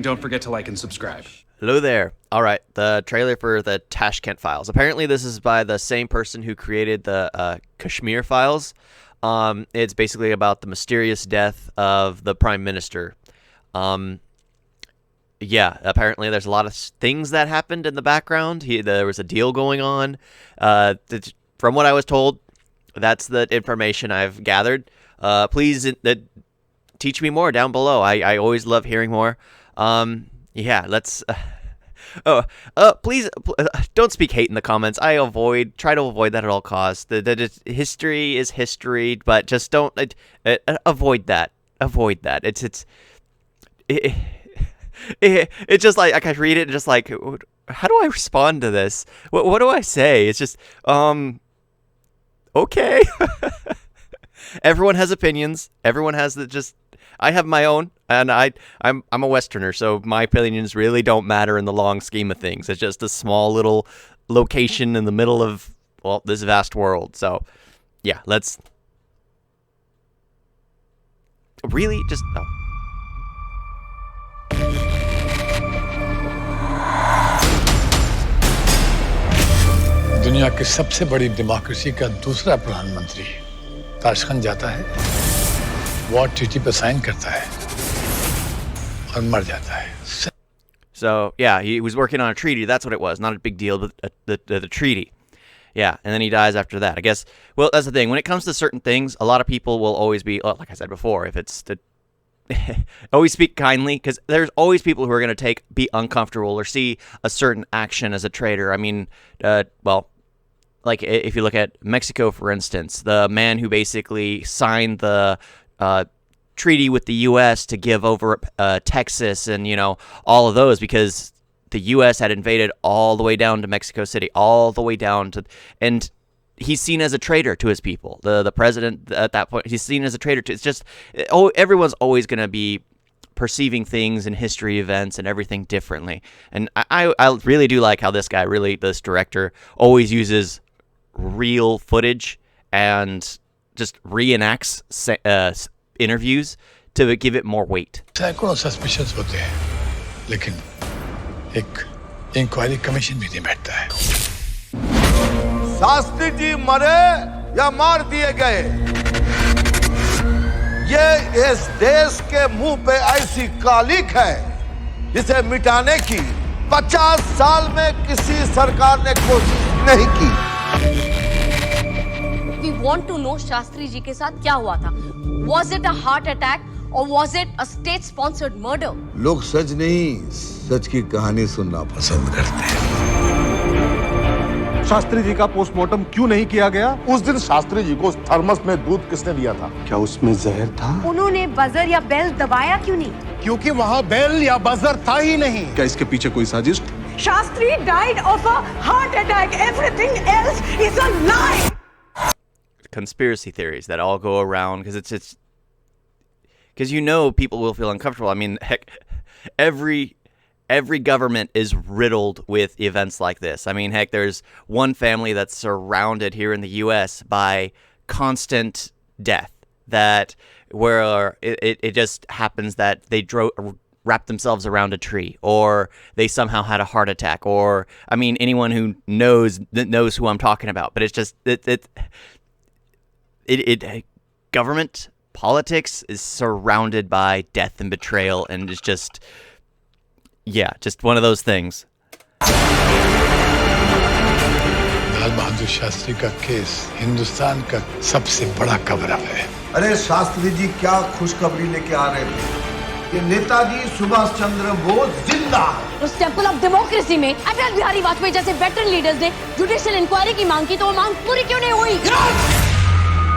don't forget to like and subscribe. Hello there. All right, the trailer for the Tashkent files. Apparently, this is by the same person who created the Kashmir files. It's basically about the mysterious death of the prime minister. Yeah, apparently there's a lot of things that happened in the background. There was a deal going on. From what I was told, that's the information I've gathered. Please teach me more down below. I always love hearing more. Yeah, let's... please don't speak hate in the comments. Try to avoid that at all costs. History is history, but just don't avoid that. Avoid that. It's just like I can read it and just like, how do I respond to this? What do I say? It's just okay. Everyone has opinions. Everyone has I have my own, and I'm a Westerner, so my opinions really don't matter in the long scheme of things. It's just a small little location in the middle of, well, this vast world. So, yeah, let's really just no. दुनिया की सबसे बड़ी democracy का दूसरा प्रधानमंत्री Tashkent जाता है, war treaty पर साइन करता है और मर जाता है. So, yeah, he was working on a treaty. That's what it was. Not a big deal, but the treaty. Yeah, and then he dies after that. I guess, well, that's the thing. When it comes to certain things, a lot of people will always be, like I said before, if it's always speak kindly, because there's always people who are going to be uncomfortable or see a certain action as a traitor. I mean, well, like if you look at Mexico, for instance, the man who basically signed the treaty with the U.S. to give over Texas and, all of those, because the U.S. had invaded all the way down to Mexico City, all the way down to, and he's seen as a traitor to his people. The president at that point, he's seen as a traitor to, it's just, everyone's always going to be perceiving things and history events and everything differently. And I really do like how this director always uses real footage and just reenacts interviews to give it more weight. सैकड़ों suspicious होते हैं, लेकिन एक inquiry commission भी नहीं बैठता है. शास्त्री जी मरे या मार दिए गए, ये इस देश के मुंह पे ऐसी कालिक है जिसे मिटाने की 50 साल में किसी सरकार ने कोशिश नहीं की. We want to know Shastri ji के साथ क्या हुआ था. Was it a heart attack or was it a state-sponsored murder? लोग सच नहीं, सच की कहानी सुनना पसंद करते हैं. शास्त्री जी का पोस्टमार्टम क्यों नहीं किया गया? उस दिन शास्त्री जी को थर्मस में दूध किसने दिया था? क्या उसमें जहर था? उन्होंने बजर या बेल दबाया क्यों नहीं? क्योंकि वहाँ बेल या बजर था ही नहीं. क्या इसके पीछे कोई साजिश? Shastri died of a heart attack. Everything else is a lie. Conspiracy theories that all go around because people will feel uncomfortable. I mean, heck, every government is riddled with events like this. I mean, heck, there's one family that's surrounded here in the U.S. by constant death, where it just happens that they wrapped themselves around a tree, or they somehow had a heart attack, or, I mean, anyone who knows who I'm talking about. But it's just, government politics is surrounded by death and betrayal, and it's just, yeah, just one of those things. Lal Bahadur Shastri का case Hindustan का सबसे बड़ा cover up है. अरे शास्त्री जी क्या खुशखबरी लेके आ रहे थे कि नेताजी सुभाष चंद्र बोस जिंदा है. उस टेंपल ऑफ डेमोक्रेसी में अटल बिहारी वाजपेयी जैसे वेटरन लीडर्स ने जुडिशियल इंक्वायरी की मांग की, तो वो मांग पूरी क्यों नहीं हुई?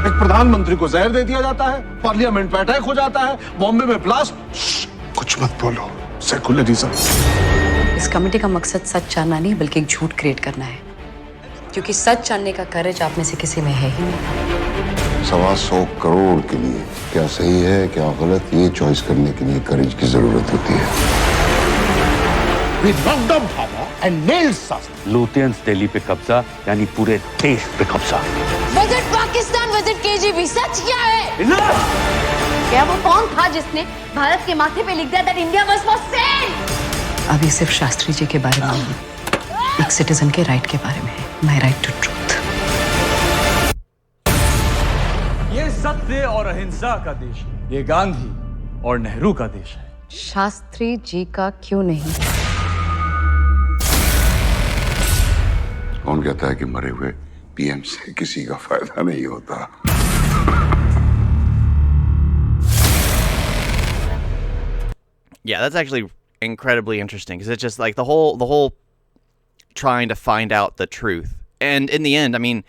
एक प्रधानमंत्री को जहर दे दिया जाता है, पार्लियामेंट में अटैक हो जाता है, बॉम्बे में ब्लास्ट. कुछ मत बोलो, सेकुलरिज्म. इस कमेटी का मकसद सच जानना नहीं, बल्कि एक झूठ क्रिएट करना है, क्योंकि सच जानने का करेज आप में से किसी में है ही नहीं. 125 करोड़ के लिए क्या सही है क्या गलत, ये चॉइस करने के लिए करेज की जरूरत होती है. We knocked down Baba and nailed Shastri. लूथियंस Delhi पे कब्जा यानी पूरे देश पे कब्जा. Was it Pakistan? Was it KGB? सच क्या है? क्या वो कौन था जिसने भारत के माथे पे लिख दिया that India was for sale? अभी सिर्फ शास्त्री जी के बारे में नहीं, एक सिटीजन के राइट के बारे में है। My right to truth. ये सत्य और अहिंसा का देश है। ये गांधी और नेहरू का देश है। शास्त्री जी का क्यों नहीं? कौन कहता है कि मरे हुए पीएम से किसी का फायदा नहीं होता? Yeah, that's actually incredibly interesting because it's just like the whole trying to find out the truth. And in the end, I mean,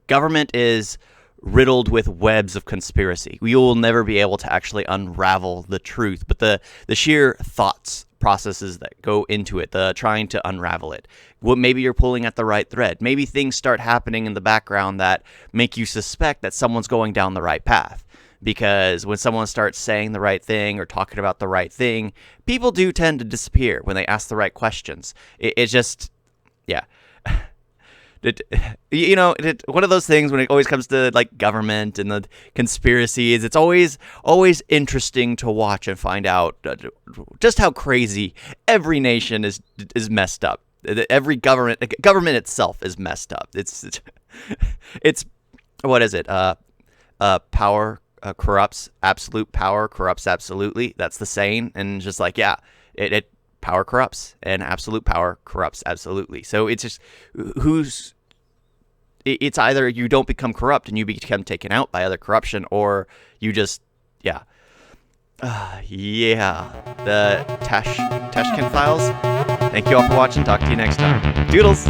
government is riddled with webs of conspiracy. We will never be able to actually unravel the truth, but the sheer thoughts processes that go into it, the trying to unravel it. Well, maybe you're pulling at the right thread. Maybe things start happening in the background that make you suspect that someone's going down the right path. Because when someone starts saying the right thing or talking about the right thing, people do tend to disappear when they ask the right questions. It's just, yeah. One of those things when it always comes to like government and the conspiracies, it's always interesting to watch and find out just how crazy every nation is messed up. Every government itself is messed up. It's what is it? Power corrupts, absolute power corrupts absolutely. That's the saying, and just like, yeah, it power corrupts and absolute power corrupts absolutely. So it's just it's either you don't become corrupt and you become taken out by other corruption, or you just, yeah. The Tashkent Files. Thank you all for watching. Talk to you next time. Doodles!